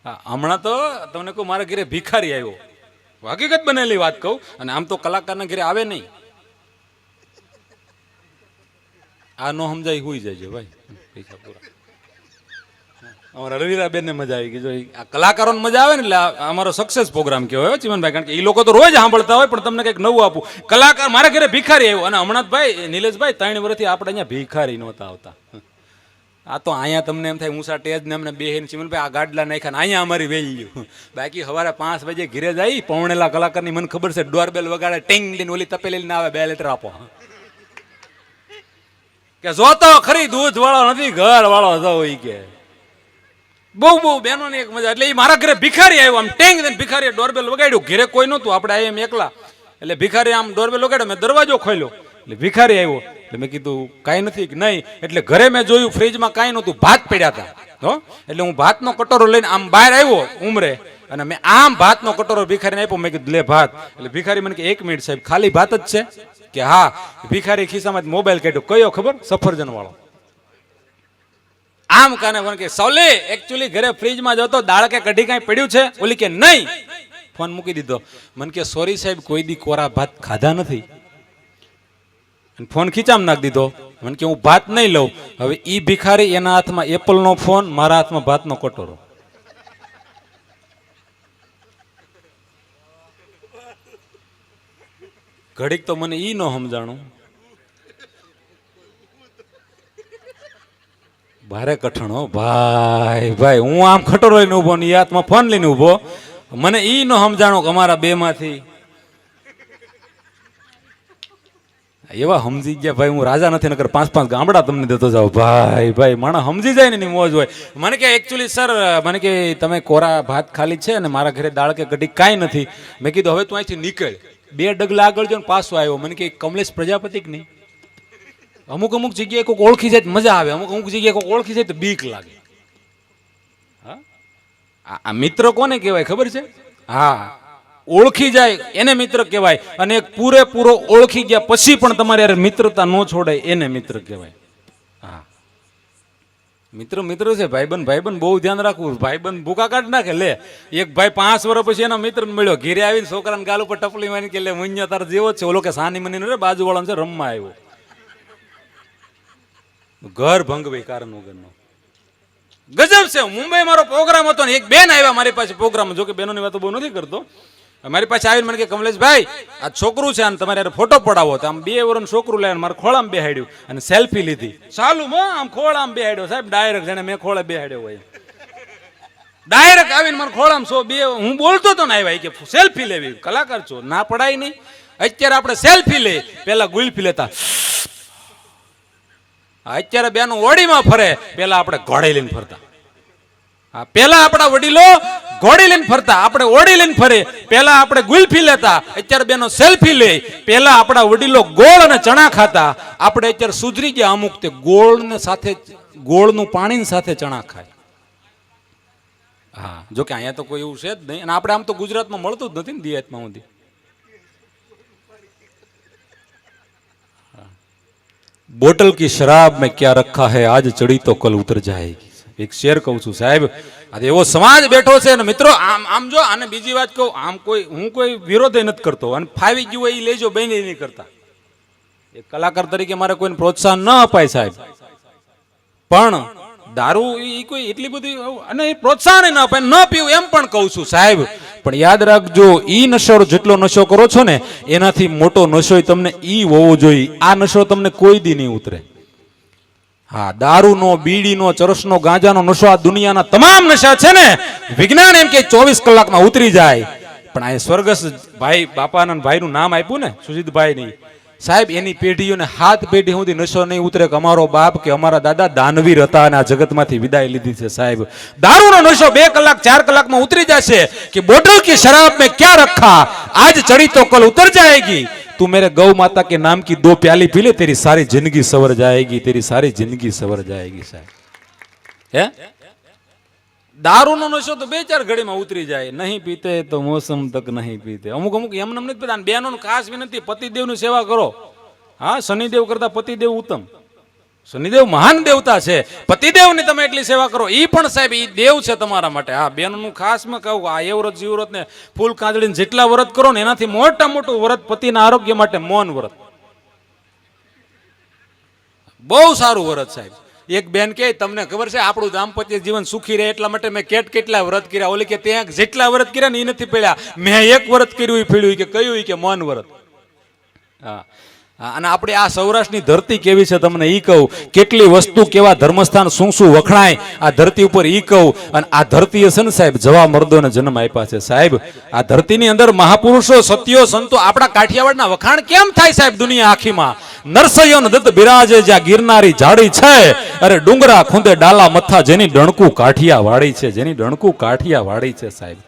હમણાં તો તમને કહું, મારા ઘરે ભિખારી આવ્યો, હકીકત બનેલી વાત કહું, અને આમ તો કલાકારના ઘરે આવે નહીં. આ નો સમજાય હુઈ જાય છે ભાઈ, પૈસા પૂરા. અમારા રવિરાબેન ને મજા આવી ગઈ. જો આ કલાકારોને મજા આવે ને એટલે અમારો સક્સેસ પ્રોગ્રામ કહેવાય ચીમનભાઈ, કારણ કે એ લોકો તો રોજ સાંભળતા હોય, પણ તમને કંઈક નવું આપું. કલાકાર મારા ઘરે ભિખારી આવ્યો, અને હમણાં ભાઈ નિલેશભાઈ 3 વર્ષથી આપણે અહીંયા ભિખારી નહોતા આવતા. આ તો અહીંયા તમને એમ થાય ઊંસા ટેજ ને અમને બે ચીમનભાઈ આ ગાડલા નાખ્યા, અહીંયા અમારી વેલ્યુ. બાકી સવારે 5 વાગે ઘરે જાય પૌણેલા કલાકારની મને ખબર છે, ડોરબેલ વગાડે, ટીંગ લઈને ઓલી તપેલી ને આવે, 2 લીટર આપો કે જોતો ખરી દૂધ વાળો નથી ઘર વાળો હતો હોય કે. બહુ બહુ બહેનો ની એક મજા. એટલે એ મારા ઘરે ભિખારી આવ્યો, આમ ટેંગ દઈને ભિખારી ડોરબેલ વગાડ્યું. ઘરે કોઈ નહોતું, આપણે એમ એકલા. એટલે ભિખારી આમ ડોરબેલ વગાડ્યો, મેં દરવાજો ખોલ્યો એટલે ભિખારી આવ્યો. એટલે મેં કીધું કાંઈ નથી કે નહીં. એટલે ઘરે મેં જોયું ફ્રીજમાં કાંઈ નહોતું, ભાત પડ્યા હતા. હો એટલે હું ભાતનો કટોરો લઈને આમ બહાર આવ્યો ઉમરે, અને મેં આમ ભાતનો કટોરો ભિખારીને આપ્યો. મેં કીધું લે ભાત. એટલે ભિખારી મને કે 1 મિનિટ સાહેબ, ખાલી ભાત જ છે કે? હા. ભિખારી ખિસ્સામાં મોબાઈલ કાઢ્યો. કયો ખબર? સફરજન વાળો. આમ કાને ફોન કે સોલે એકચ્યુઅલી ઘરે ફ્રીજમાં જતો દાળ કે કઢી કાંઈ પડ્યું છે? ઓલી કે નહીં. ફોન મૂકી દીધો. મને કે સોરી સાહેબ, કોઈ દી કોરા ભાત ખાધા નથી. ફોન ખીચામાં નાખી દીધો. મને કે હું ભાત નહીં લઉં. હવે ઈ ભિખારી એના હાથમાં એપલનો ફોન, મારા હાથમાં ભાતનો કટોરો. ઘડીક તો મને ઈ ન સમજાણું. ભારે કઠણ હો ભાઈ. ભાઈ હું આમ ખટોરો લઈને ઉભો ને એ હાથમાં ફોન લઈને ઉભો. મને ઈ ન સમજાણું કે અમારા 2 માંથી એવા સમજી ગયા ભાઈ. હું રાજા નથી, નકર 5-5 ગામડા તમને દેતો જાવ ભાઈ. ભાઈ માણસ સમજી જાય ને એની મોજ હોય. મને કે એકચ્યુઅલી સર, મને કે તમે કોરા ભાત ખાલી છે ને મારા ઘરે દાળ કે કઢી કાંઈ નથી. મેં કીધું હવે તું અહીંથી નીકળ. 2 ડગલા આગળ જો ને પાછો આવ્યો. મને કે કમલેશ પ્રજાપતિ કે નહીં? અમુક જગ્યાએ કોઈક ઓળખી જાય મજા આવે, અમુક જગ્યાએ કોઈક ઓળખી જાય તો બીક લાગે. હા, આ મિત્ર કોને કહેવાય ખબર છે? હા, ઓળખી જાય એને મિત્ર કહેવાય. અને એક પૂરેપૂરો ઓળખી ગયા પછી પણ તમારે યાર મિત્રતા ન છોડાય એને મિત્ર કહેવાય. હા, મિત્ર છે. ભાઈબંધ બહુ ધ્યાન રાખવું. ભાઈબંધ ભૂકા કાઢ નાખે. લે એક ભાઈ 5 વર્ષ પછી એના મિત્ર મળ્યો, ઘેરે આવીને છોકરાને ગાલ ઉપર ટપલી મારી કે લે મુન્યા તાર જેવો જ છે. ઓલો કે સાની મની બાજુ વાળા છે રમવા આવ્યો. ઘર ભંગવી કારણ વગરનો ગજબ છે. મુંબઈ મારો પ્રોગ્રામ હતો ને એક બેન આવ્યા મારી પાસે પ્રોગ્રામ. જો કે બેનોની વાતો બહુ નથી કરતો. મારી પાસે આવીને મને કે કમલેશભાઈ આ છોકરું છે અને તમારે ફોટો પડાવો. તો આમ 2 વર્ષનું છોકરું લાવીને મારા ખોળામાં બેહાડ્યું અને સેલ્ફી લીધી. ચાલુ આમ ખોળામાં બેહાડ્યો સાહેબ, ડાયરેક્ટ જાણે મેં ખોળે બેહાડ્યો હોય. ડાયરેક્ટ આવીને મારા ખોળામાં હું બોલતો હતો ને આવ્યા કે સેલ્ફી લેવી. કલાકાર છો, ના પડાય નહીં. અત્યારે આપણે સેલ્ફી લે, પેલા ગુલ્ફી લેતા. અત્યારે બેનો ઓડીમાં ફરે, પેલા આપણે ઘોડે લઈને ફરતા. હા, પેલા આપણા વડીલો ઘોડી લઈને ફરતા, આપણે ઓડી લઈને ફરે. પેલા આપણે ગુલ્ફી લેતા, અત્યારે બેનો સેલ્ફી લે. પેલા આપણા વડીલો ગોળ અને ચણા ખાતા, આપણે અત્યારે સુધરી ગયા અમુક તે ગોળને સાથે ગોળનું પાણી સાથે ચણા ખાય. હા, જો કે અહીંયા તો કોઈ એવું છે જ નહીં. અને આપણે આમ તો ગુજરાતમાં મળતું જ નથી ને દિયાતમાં સુધી. બોટલ की शराब में क्या रखा है आज चढ़ी तो कल उतर जाएगी. એક શેર કહું છું સાહેબ, આજે એવો સમાજ બેઠો છે ને મિત્રો. આમ જો આને બીજી વાત કહું, આમ હું કોઈ વિરોધ નથી કરતો, અને ફાવી ગયું હોય એ લેજો, બેન નહીં કરતા. એક કલાકાર તરીકે મારે કોઈને પ્રોત્સાહન ન અપાય સાહેબ, પણ દારૂ એ કોઈ એટલી બધી અને એ પ્રોત્સાહન ન અપાય, ન પીવું એમ પણ કહું છું સાહેબ. પણ યાદ રાખજો, ઈ નશો જેટલો નશો કરો છો ને એનાથી મોટો નશો તમને ઈ હોવો જોઈએ. આ નશો તમને કોઈ દી નહીં ઉતરે. હા, દારૂનો, બીડીનો, ચરસનો, ગાંજાનો નશો આ દુનિયાના તમામ નશા છે ને વિજ્ઞાન એમ કે 24 કલાકમાં ઉતરી જાય. પણ આ સ્વર્ગસ્થ ભાઈ બાપાના ભાઈનું નામ આપ્યું ને સુજીતભાઈ ની સાહેબ, એની પેઢીઓને 7 પેઢી સુધી નશો નહીં ઉતરે કે અમારો બાપ કે અમારા દાદા દાનવીર હતા અને આ જગતમાંથી વિદાય લીધી છે સાહેબ. દારૂનો નશો 2 કલાક 4 કલાકમાં ઉતરી જશે. કે બોટલ की शराब में क्या रखा आज चढ़ी तो कल उतर जाएगी. तू मेरे गौ माता के नाम की 2 प्याली पी ले, तेरी सारी जिंदगी सवर जाएगी, तेरी सारी जिंदगी सवर जाएगी साहब. હે, દારૂનો નશો તો 2-4 ઘડીમાં ઉતરી જાય. નહીં પીતે તો મોસમ તક નહીં પીતે. અમુક એમને નથી પીતા. બેનોને ખાસ વિનંતી, પતિદેવની સેવા કરો. હા, શનિદેવ કરતા પતિદેવ ઉત્તમ. શનિદેવ મહાન દેવતા છે. પતિદેવની તમે એટલી સેવા કરો, ઈ પણ સાહેબ ઈ દેવ છે તમારા માટે. હા, બેનનું ખાસ મેં કહું, આ એ વ્રત જીવ વ્રત ને ફૂલ કાંદડીને જેટલા વ્રત કરો ને એનાથી મોટા મોટું વ્રત પતિના આરોગ્ય માટે મૌન વ્રત. બહુ સારું વ્રત સાહેબ. એક બેન કે તમને ખબર છે આપણું દાંપત્ય જીવન સુખી રહે એટલા માટે મેં કેટલા વ્રત કર્યા. ઓલી કે ત્યાં જેટલા વ્રત કર્યા ને એ નથી પડ્યા, મેં એક વ્રત કર્યું એ પડ્યું કે કયું કે મૌન વ્રત. હા, અને આપણે આ સૌરાષ્ટ્રની ધરતી કેવી છે તમને ઈ કહું, કેટલી વસ્તુ કેવા ધર્મસ્થાન શું શું વખણાય આ ધરતી ઉપર ઈ કહું. અને આ ધરતીએ છે ને સાહેબ જવા મર્દોને જન્મ આપ્યા છે સાહેબ. આ ધરતીની અંદર મહાપુરુષો સત્યો સંતો, આપણા કાઠિયાવાડના વખાણ કેમ થાય સાહેબ દુનિયા આખીમાં. નરસૈયો દત્ત બિરાજે જ્યાં ગિરનારી ઝાડી છે, અરે ડુંગરા ખૂંદે ડાલા મથા જેની ડણકું કાઠિયાવાડી છે, જેની ડણકું કાઠિયાવાડી છે સાહેબ.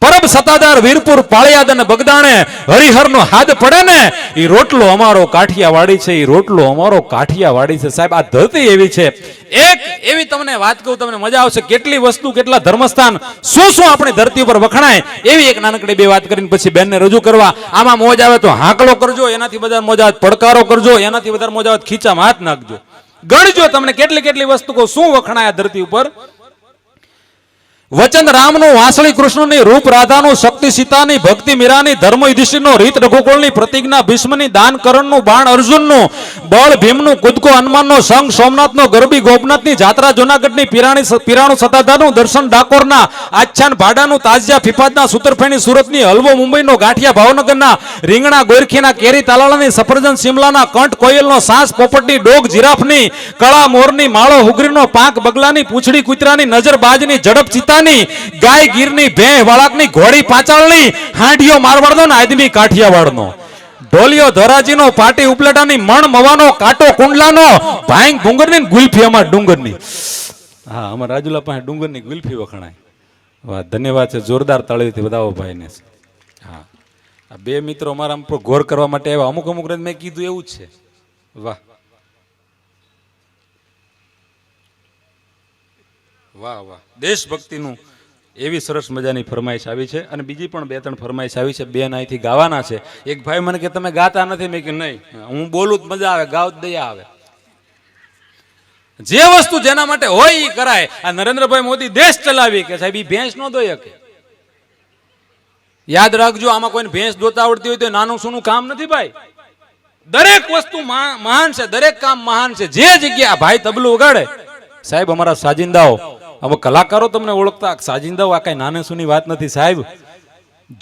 પરબ સતાદાર વીરપુર પાળિયાદ અને બગદાણે હરિહરનો હાથ પડે ને એ રોટલો અમારો કાઠિયાવાડી છે, એ રોટલો અમારો કાઠિયાવાડી છે સાહેબ. આ ધરતી એવી છે. એક એવી તમને વાત કહું, તમને મજા આવશે. કેટલી વસ્તુ, કેટલા ધર્મસ્થાન, શું શું આપણી ધરતી ઉપર વખણાય એવી એક નાનકડી બે વાત કરીને પછી બેનને રજૂ કરવા. આમાં મોજ આવે તો હાંકલો કરજો, એનાથી બધા મોજ આવે પડકારો કરજો, એનાથી વધારે મોજ આવે ખીચામાં હાથ નાખજો. ગણજો તમને કેટલી કેટલી વસ્તુ કહું શું વખણાય આ ધરતી ઉપર. વચન રામનું, વાંસળી કૃષ્ણની, રૂપ રાધાનું, શક્તિ સીતાની, ભક્તિ મીરાની, ધર્મ યુધિષ્ઠિરનો, રીત રઘુકુળની, પ્રતિજ્ઞા ભીષ્મની, દાન કરણનું, બાણ અર્જુનનું, બળ ભીમનું, કૂદકો હનુમાનનો, સંઘ સોમનાથનો, ગરબી ગોપનાથની, જાત્રા જુનાગઢની, પીરાણું સતાધારનું, દર્શન ડાકોરના, આખ્યાન ભાડાનું, તાજિયા ફિફાદના, સુતરફેણી સુરતની, હલવો મુંબઈનો, ગાંઠિયા ભાવનગરના, રીંગણા ગોરખીના, કેરી તાલાળાની, સફરજન શિમલાના, કંઠ કોયલનો, સાસ પોપટની, ડોગ જીરાફની, કળા મોરની, માળો હુગરીનો, પાંખ બગલાની, પૂંછડી કૂતરાની, નજર બાજની, ઝડપ ચિત્તાની, ગાય ગીરની, ભેં વાળાકની, ઘોડી પાંચાળની, હાંડિયો મારવાડનો ને આદમી કાઠિયાવાડનો, ઢોલિયો ધોરાજીનો, પાટી ઉપલેટાની, મણ મવાનો, કાંટો કુંડલાનો, ભાંગ ભુંગરની, ગુલ્ફી અમાર ડુંગરની. હા, અમાર રાજુલા પાસે ડુંગરની ગુલ્ફી વખણાય. વાહ, ધન્યવાદ છે. જોરદાર તાળીઓથી વધાવો ભાઈને. હા, આ બે મિત્રો અમારા પર ગોર કરવા માટે આવ્યા. અમુક અમુક મેં કીધું એવું જ છે. વાહ વાહ વાહ. દેશભક્તિનું એવી સરસ મજાની ફરમાઈશ આવી છે. અને બીજી પણ બે ત્રણ ફરમાઈશ આવી છે. બેન અહીંથી ગાવાના છે. એક ભાઈ મને કે તમે ગાતા નથી. મેં કે નહીં, હું બોલું જ મજા આવે, ગાવ દયા આવે. જે વસ્તુ જેના માટે હોય એ કરાય. આ નરેન્દ્રભાઈ મોદી દેશ ચલાવી કે સાહેબ એ ભેંસ નો દોઈ શકે. યાદ રાખજો, આમાં કોઈને ભેંસ દોતા આવડતી હોય તો નાનું સૂનું કામ નથી ભાઈ. દરેક વસ્તુ મહાન છે, દરેક કામ મહાન છે. જે જગ્યા ભાઈ તબલું વગાડે સાહેબ, અમારા સાજિંદાઓ, હવે કલાકારો તમને ઓળખતા સાજિંદાઓ આ કઈ નાને સુની વાત નથી સાહેબ.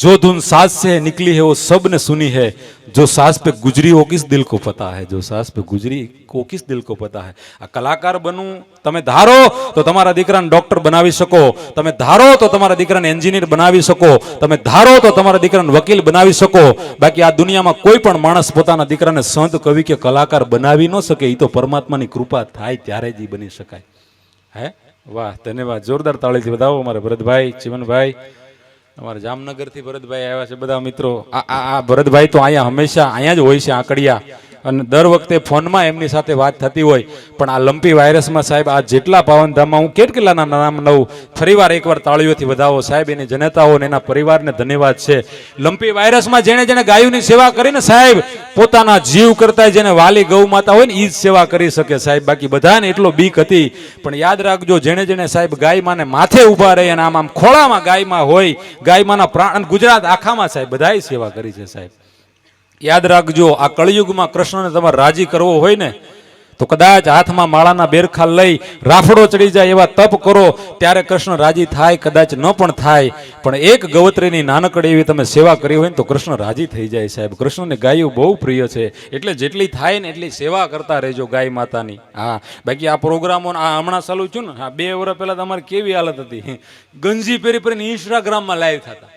जो धुन साज से निकली है वो सब ने सुनी है, जो साज पे गुजरी वो किस दिल को पता है, जो साज पे गुजरी वो किस दिल को पता है. આ કલાકાર બનવું, તમે ધારો તો તમારા દીકરાને ડોક્ટર બનાવી શકો, તમે ધારો તો તમારા દીકરાને એન્જિનિયર બનાવી શકો, તમે ધારો તો તમારા દીકરાને વકીલ બનાવી શકો. બાકી આ દુનિયામાં કોઈ પણ માણસ પોતાના દીકરાને સંત, કવિ કે કલાકાર બનાવી ન શકે. એ તો પરમાત્માની કૃપા થાય ત્યારે જ બની શકાય. હે વાહ, ધન્યવાદ. જોરદાર તાળીથી વધાવો અમારા ભરતભાઈ, ચીમનભાઈ, અમારા જામનગરથી ભરતભાઈ આવ્યા છે. બધા મિત્રો, આ ભરતભાઈ તો અહીંયા હંમેશા અહીંયા જ હોય છે, આંકડિયા. અને દર વખતે ફોનમાં એમની સાથે વાત થતી હોય. પણ આ લંપી વાયરસમાં સાહેબ, આ જેટલા પાવનધામમાં હું કેટલાના નામ લઉં, ફરીવાર એકવાર તાળીઓથી વધાવો સાહેબ. એની જનતાઓ અને એના પરિવારને ધન્યવાદ છે. લંપી વાયરસમાં જેણે જેણે ગાયોની સેવા કરીને સાહેબ, પોતાના જીવ કરતા જેને વાલી ગૌ માતા હોય ને એ જ સેવા કરી શકે સાહેબ. બાકી બધાને એટલો બીક હતી. પણ યાદ રાખજો, જેણે જેણે સાહેબ ગાય માને માથે ઉભા રહી અને આમ ખોળામાં ગાયમાં હોય, ગાયમાના પ્રાણ, ગુજરાત આખામાં સાહેબ બધાય સેવા કરી છે સાહેબ. યાદ રાખજો, આ કળિયુગમાં કૃષ્ણને તમારે રાજી કરવો હોય ને તો કદાચ હાથમાં માળાના બેરખા લઈ રાફડો ચડી જાય એવા તપ કરો, ત્યારે કૃષ્ણ રાજી થાય. કદાચ ન પણ થાય, પણ એક ગવત્રીની નાનકડી એવી તમે સેવા કરી હોય ને તો કૃષ્ણ રાજી થઈ જાય સાહેબ. કૃષ્ણને ગાયું બહુ પ્રિય છે, એટલે જેટલી થાય ને એટલી સેવા કરતા રહેજો ગાય માતાની. હા, બાકી આ પ્રોગ્રામો આ હમણાં ચાલુ છું ને, હા 2 વર્ષ પહેલા તમારી કેવી હાલત હતી, ગંજી પહેરી પહેરીને ઇન્સ્ટાગ્રામમાં લાઈવ થતા,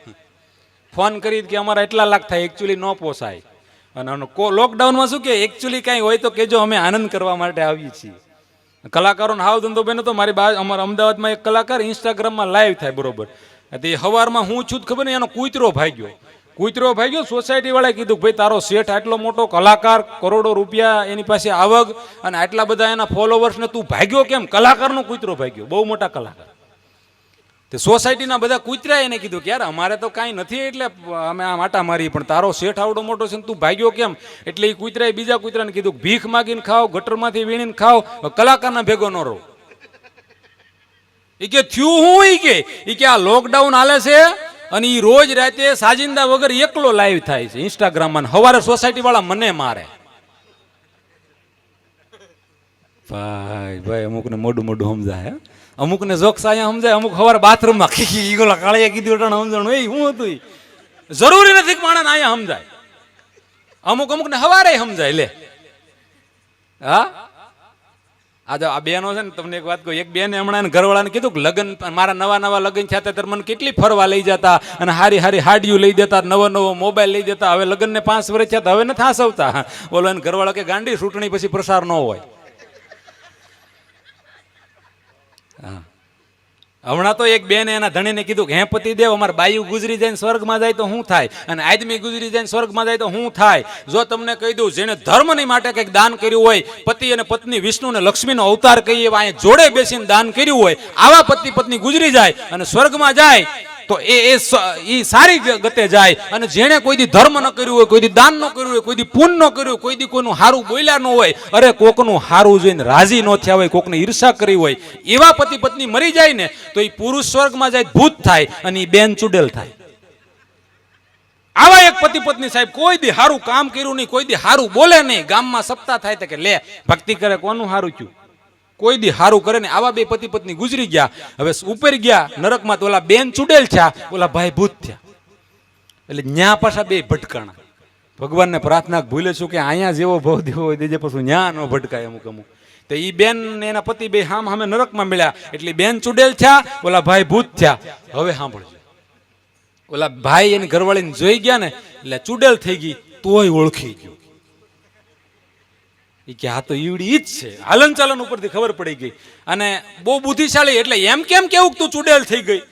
ફોન કરી કે અમારા એટલા લાખ થાય, એકચ્યુઅલી ન પોસાય. અને લોકડાઉનમાં શું કે એકચ્યુઅલી કાંઈ હોય તો કેજો, અમે આનંદ કરવા માટે આવીએ છીએ. કલાકારોને હાવ ધંધો બન્યો તો મારી અમારા અમદાવાદમાં એક કલાકાર ઇન્સ્ટાગ્રામમાં લાઈવ થાય બરોબર. તે સવારમાં હું છું ખબર ને, એનો કૂતરો ભાગ્યો. સોસાયટી વાળાએ કીધું ભાઈ તારો શેઠ આટલો મોટો કલાકાર, કરોડો રૂપિયા એની પાસે આવક અને આટલા બધા એના ફોલોવર્સ ને તું ભાગ્યો કેમ? કલાકારનો કૂતરો ભાગ્યો, બહુ મોટા કલાકાર. તે સોસાયટીના બધા કૂતરા એને કીધું કે યાર અમારે તો કાંઈ નથી એટલે અમે આ માટા મારી, પણ તારો શેઠ આવડો મોટો છે ને તું ભાગ્યો કેમ? એટલે એ કૂતરાએ બીજા કૂતરાને કીધું ભીખ માગીને ખાઓ, ગટરમાંથી વીણીને ખાઓ, કલાકારના ભેગો ન રહો. એ કે થયું હું? એ કે આ લોકડાઉન હાલે છે અને એ રોજ રાતે સાજિંદા વગર એકલો લાઈવ થાય છે ઇન્સ્ટાગ્રામમાં. હવારે સોસાયટી વાળા મને મારે. ભાઈ ભાઈ અમુકને મોડું મોડું સમજાય, અમુકને જોક્સ અહીંયા સમજાય, અમુક હવારે બાથરૂમમાં ખીખી ગોલા કાળિયા કીધું સમજણ એ હું હતું. જરૂરી નથી કે માણસ અહીંયા સમજાય, અમુકને હવારે સમજાય. લે હા આજે આ બેનો છે ને, તમને એક વાત કહું, એક બેને હમણાં ઘરવાળાને કીધું કે લગ્ન મારા નવા લગ્ન થયા ત્યારે મને કેટલી ફરવા લઈ જતા અને હારી હાડીયું લઈ દેતા, નવો મોબાઈલ લઈ દેતા. હવે લગ્નને 5 વર્ષ થયા હવે નથી હાસવતા. બોલો એને ઘરવાળા કે ગાંડી ચૂંટણી પછી પ્રસાર ન હોય. હા હમણાં તો એક બેને એના ધણીને કીધું કે હે પતિ દેવ અમારે બાયુ ગુજરી જાય સ્વર્ગમાં જાય તો શું થાય, અને આદમી ગુજરી જાય સ્વર્ગમાં જાય તો શું થાય? જો તમને કહી દઉં, જેને ધર્મની માટે કંઈક દાન કર્યું હોય, પતિ અને પત્ની વિષ્ણુ અને લક્ષ્મીનો અવતાર કહીએ અહીંયા જોડે બેસીને દાન કર્યું હોય, આવા પતિ પત્ની ગુજરી જાય અને સ્વર્ગમાં જાય તો એ સારી ગતે જાય. અને જેણે કોઈ દી ધર્મ ન કર્યું હોય, કોઈ દી દાન ન કર્યું હોય, કોઈ દી પુણ્ય ન કર્યું હોય, કોઈ દી કોઈનું હારું બોલ્યા ન હોય, અરે કોકનું હારું જોઈને રાજી ન થયા હોય, કોકને ઈર્ષા કરી હોય, એવા પતિ પત્ની મરી જાય ને તો એ પુરુષ સ્વર્ગમાં જાય ભૂત થાય અને એ બેન ચુડેલ થાય. આવા એક પતિ પત્ની સાહેબ કોઈ દી હારું કામ કર્યું નહીં, કોઈ દી હારું બોલે નહીં, ગામમાં સપ્તાહ થાય તો કે લે ભક્તિ કરે, કોનું હારું થયું? કોઈ દી હારું કરે ને. આવા બે પતિ પત્ની ગુજરી ગયા. હવે ઉપર ગયા નરકમાં તો ઓલા બેન ચુડેલ થયા, ઓલા ભાઈ ભૂત થયા. એટલે ન્યા પાછા બે ભટકાણા. ભગવાનને પ્રાર્થના ભૂલે છું કે અહીંયા જેવો ભાવ દેવો હોય દેજે, પછી ન્યા ન ભટકાય. અમુક તો ઈ બેન ને એના પતિ બે હામે નરકમાં મળ્યા. એટલે બેન ચુડેલ થયા, ઓલા ભાઈ ભૂત થયા. હવે સાંભળજો, ઓલા ભાઈ એની ઘરવાળીને જોઈ ગયા ને એટલે ચુડેલ થઈ ગઈ, તોય ઓળખી ગયો. એ કે હા તો ઈવડી ઈ જ છે. હાલન ચાલન ઉપરથી ખબર પડી ગઈ. અને બહુ બુદ્ધિશાળી, એટલે એમ કેમ કેવું તું ચુડેલ થઈ ગઈ?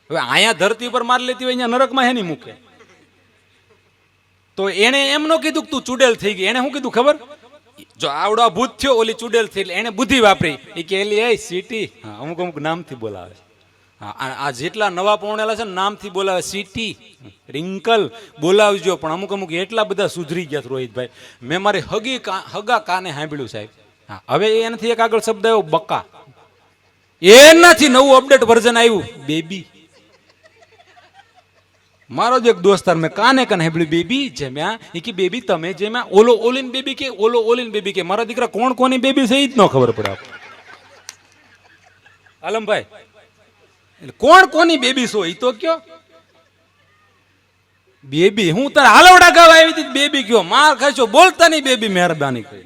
હવે અહીંયા ધરતી પર માર લેતી હોય, અહીંયા નરકમાં હેની મૂકે? તો એને એમ ન કીધું કે તું ચુડેલ થઈ ગઈ. એને શું કીધું ખબર? જો આવડો ભૂત થયો, ઓલી ચુડેલ થઈ, એટલે એને બુદ્ધિ વાપરી. એ કે એલી એ સીટી, અમુક નામથી બોલાવે. હા આ જેટલા નવા પૌણેલા છે ને નામથી બોલાવે, સીટી રિંકલ બોલાવજો. પણ અમુક એટલા બધા સુધરી ગયા રોહિતભાઈ, મેં મારી હગા કાને સાંભળ્યું સાહેબ. હા હવે એનાથી એક આગળ શબ્દ આવ્યો બકા, એનાથી નવું અપડેટ વર્ઝન આવ્યું બેબી. મારો જ એક દોસ્તાર મેં કાને સાંભળ્યું બેબી જેમ્યા. એ કે બેબી તમે જેમ્યા, ઓલીન બેબી કે ઓલીન બેબી કે. મારા દીકરા કોણ કોની બેબી છે એ જ ન ખબર પડે. આલમભાઈ કોણ કોની બેબી છો એ તો કયો? બેબી હું તારે હાલવડા ગાવા આવી હતી, બેબી કયો? માર ખાશો બોલતા નહીં બેબી, મહેરબાની કરી.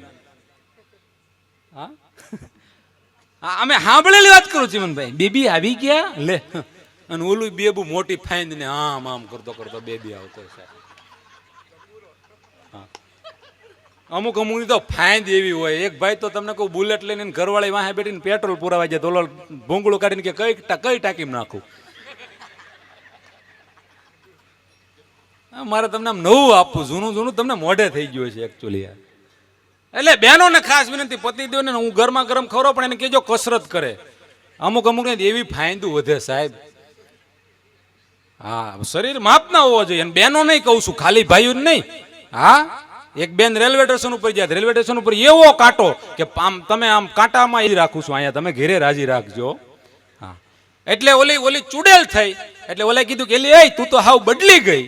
હા અમે સાંભળેલી વાત કરું ચીમનભાઈ, બેબી આવી ગયા લે, અને ઓલું બેબુ મોટી ફાઈન ને આમ કરતો બેબી આવતો. અમુક ની તો ફાઈન એવી હોય. એક ભાઈ તો તમને કહું, બુલેટ લઈને ઘરવાળી વાહે બેઠીને પેટ્રોલ પુરાવા જાય તો ઓલો ભૂંગળું કાઢીને કે કઈ ટાંકી નાખું. મારે તમને આમ નવું આપવું, જૂનું તમને મોઢે થઈ ગયું છે એકચ્યુઅલી. એટલે બહેનોને ખાસ વિનંતી, પતિદેવને હું ગરમા ગરમ ખવડાવ, પણ એને કહેજો કસરત કરે. અમુક ને એવી ફાયદું વધે સાહેબ. હા શરીર માપ ના હોવો જોઈએ. બહેનો નહીં કહું છું, ખાલી ભાઈઓ નહીં. હા એક બેન રેલવે સ્ટેશન ઉપર ગયા, રેલવે સ્ટેશન ઉપર એવો કાંટો કે આમ તમે આમ કાંટામાં એ રાખું છું, અહીંયા તમે ઘેરે રાજી રાખજો. હા એટલે ઓલી ચુડેલ થઈ. એટલે ઓલે કીધું કે એલી તું તો હાવ બદલી ગઈ.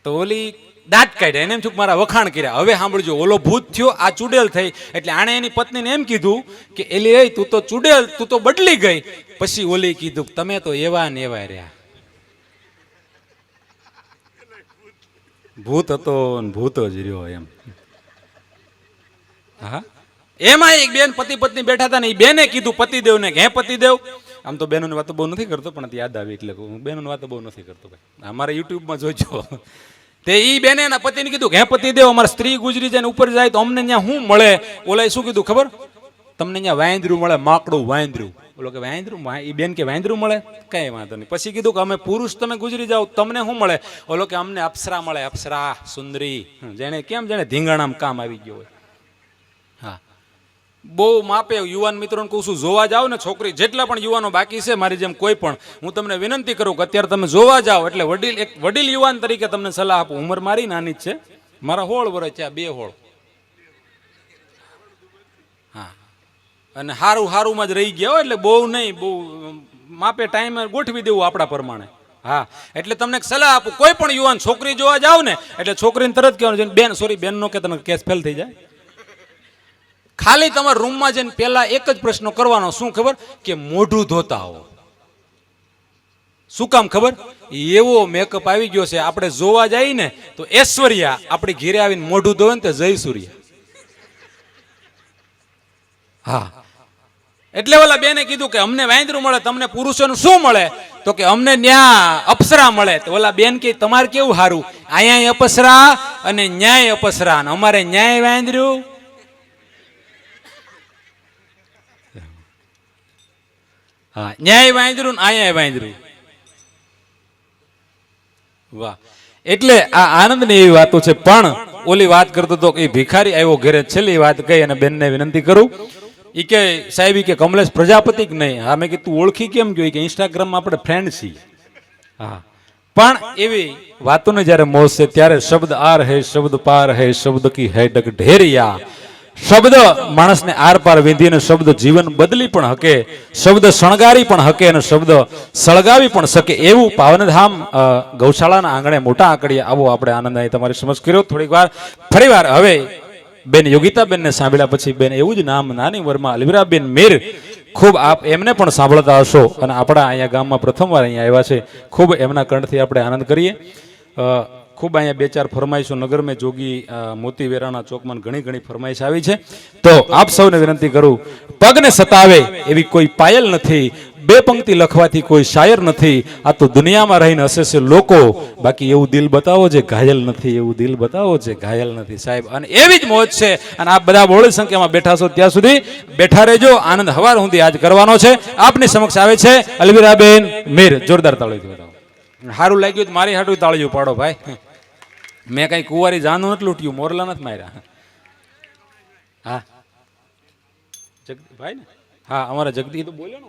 તો ઓલી દાંત કાઢ્યા, એને એમ થયું મારા વખાણ કર્યા. હવે સાંભળજો, ઓલો ભૂત થયો, આ ચુડેલ થઈ. એટલે આણે એની પત્નીને એમ કીધું કે એલી તું તો ચુડેલ, તું તો બદલી ગઈ. પછી ઓલી કીધું તમે તો એવા ને એવા રહ્યા. ભૂત હતો ભૂતો જ રહ્યો એમ. હા એમાં એક બેન પતિ પત્ની બેઠા હતા ને, એ બેને કીધું પતિદેવને કે હે પતિદેવ, આમ તો બહેનોની વાતો બહુ નથી કરતો, પણ યાદ આવી એટલે હું બહેનોની વાતો બહુ નથી કરતો ભાઈ, અમારા યુટ્યુબમાં જોજો. તે ઈ બેને એના પતિને કીધું કે હે પતિદેવ, અમારી સ્ત્રી ગુજરી જાય ને ઉપર જાય તો અમને ત્યાં શું મળે? ઓલા શું કીધું ખબર? તમને ત્યાં વાંદરું મળે, માકડું વાંદરું. ઓલો કે વાંદરું? એ બેન કે વાંદરું મળે, કઈ વાંધો નહીં. પછી કીધું કે અમે પુરુષ તમે ગુજરી જાઓ તમને શું મળે? ઓલો કે અમને અપ્સરા મળે, અપ્સરા સુંદરી, જેને કેમ જેને ધીંગાણામાં કામ આવી ગયો હોય. હા બહુ માપે યુવાન મિત્રોને કહું છું, જોવા જાઓ ને છોકરી, જેટલા પણ યુવાનો બાકી છે મારી જેમ કોઈ પણ, હું તમને વિનંતી કરું કે અત્યારે તમે જોવા જાઓ. એટલે એક વડીલ યુવાન તરીકે તમને સલાહ આપું. ઉંમર મારી નાની જ છે, મારા 16 વર્ષ છે, 2 હોળ. હા, અને હારુંમાં જ રહી ગયા હોય, એટલે બહુ નહીં, બહુ માપે ટાઈમે ગોઠવી દેવું આપણા પ્રમાણે. હા, એટલે તમને એક સલાહ આપું, કોઈ પણ યુવાન છોકરી જોવા જાવ ને એટલે છોકરીને તરત કહેવાનું, બેન સોરી બેન નો કે તને કેસ ફેલ થઈ જાય. ખાલી તમારા રૂમમાં જઈને પહેલા એક જ પ્રશ્ન કરવાનો, શું ખબર? કે મોઢું ધોતા હો. શું કામ ખબર? એવો મેકઅપ આવી ગયો છે, આપણે જોવા જઈએ ને તો ઐશ્વર્યા આપણી ઘેરે આવીને મોઢું ધોવે ને તો જય સૂર્ય. હા, એટલે ઓલા બેને કીધું કે અમને વાંદરું મળે, તમને પુરુષોનું શું મળે? તો કે અમને ન્યા અપ્સરા મળે. તો ઓલા બેન કે તમારે કેવું સારું, અહીંયા અપસરા અને ન્યાય અપસરા, અને અમારે ન્યાય વાંદરું. હા, ન્યાય વાંદરું ને અહીંયા વાંદરું. વાહ, એટલે આ આનંદની એવી વાતો છે. પણ ઓલી વાત કરતો હતો કે ભિખારી આવ્યો ઘરે, છેલ્લી વાત કહી અને બેનને વિનંતી કરું. ઈ કે સાહેબ કે કમલેશ પ્રજાપતિ કે નહીં. હા, મેં કીધું તું ઓળખી કેમ ગયો? કે ઇન્સ્ટાગ્રામમાં આપણે ફ્રેન્ડ છીએ. હા, પણ એવી વાતોને જ્યારે મોજ છે ત્યારે શબ્દ આર હે, શબ્દ પાર હે, શબ્દ કી હે ડગ ઢેરિયા. શબ્દ માણસને આર પાર વિંધીને શબ્દ જીવન બદલી પણ હકે, શબ્દ શણગારી પણ હકે અને શબ્દ સળગાવી પણ શકે. એવું પાવનધામ ગૌશાળાના આંગણે મોટા આંકડીએ આવો આપણે આનંદ અહીં તમારી સમક્ષ કર્યો. થોડીક વાર ફરીવાર હવે બેન યોગિતાબેનને સાંભળ્યા પછી બેન એવું જ નામ નાની ઉંમરમાં અલવીરાબેન મીર, ખૂબ આપ એમને પણ સાંભળતા હશો અને આપણા અહીંયા ગામમાં પ્રથમવાર અહીંયા આવ્યા છે. ખૂબ એમના કંઠથી આપણે આનંદ કરીએ. ખૂબ અહીંયા 2-4 ફરમાઈશો નગર મેં જોગી મોતી વેરાના ચોકમાં ઘણી ફરમાઈશ આવી છે. તો આપ સૌને વિનંતી કરું, પગને સતાવે એવી કોઈ પાયલ નથી, 2 પંક્તિ લખવાથી કોઈ શાયર નથી. આ તો દુનિયામાં રહીને હસે છે લોકો, બાકી એવું દિલ બતાવો જે ઘાયલ નથી, એવું દિલ બતાવો જે ઘાયલ નથી. સાહેબ, અને એવી જ મોજ છે. અને આપ બધા બહોળી સંખ્યામાં બેઠા છો, ત્યાં સુધી બેઠા રહેજો. આનંદ હવાર સુધી આજ કરવાનો છે. આપની સમક્ષ આવે છે અલવીરાબેન મીર. જોરદાર તાળીઓ. સારું લાગ્યું તો મારી હાટું તાળીઓ પાડો ભાઈ. મેં કઈ કુંવારી જાનું નથી લૂંટ્યું, મોરલા નથી માર્યા. હા, જગદીભાઈ ને, હા અમારા જગદી તો બોલ્યો ને.